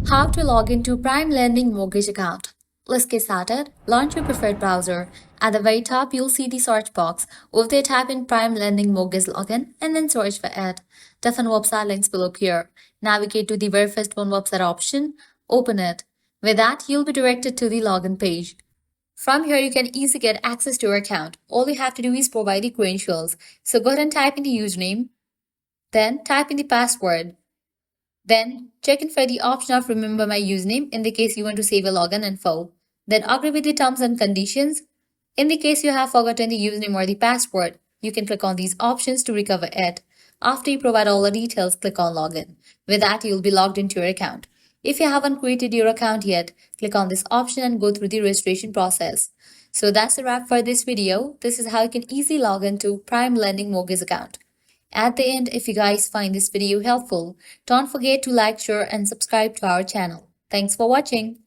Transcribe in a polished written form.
How to log into PrimeLending Mortgage Account. Let's get started. Launch your preferred browser. At the very top, you'll see the search box. Over there, type in PrimeLending Mortgage Login and then search for it. Different website links will appear. Navigate to the very first one website option. Open it. With that, you'll be directed to the login page. From here, you can easily get access to your account. All you have to do is provide the credentials. So go ahead and type in the username. Then type in the password. Then check in for the option of remember my username in the case you want to save a login info. Then agree with the terms and conditions. In the case you have forgotten the username or the password, you can click on these options to recover it. After you provide all the details, click on login. With that, you'll be logged into your account. If you haven't created your account yet, click on this option and go through the registration process. So that's a wrap for this video. This is how you can easily log into PrimeLending Mortgage Account. At the end, if you guys find this video helpful, don't forget to like, share, and subscribe to our channel. Thanks for watching.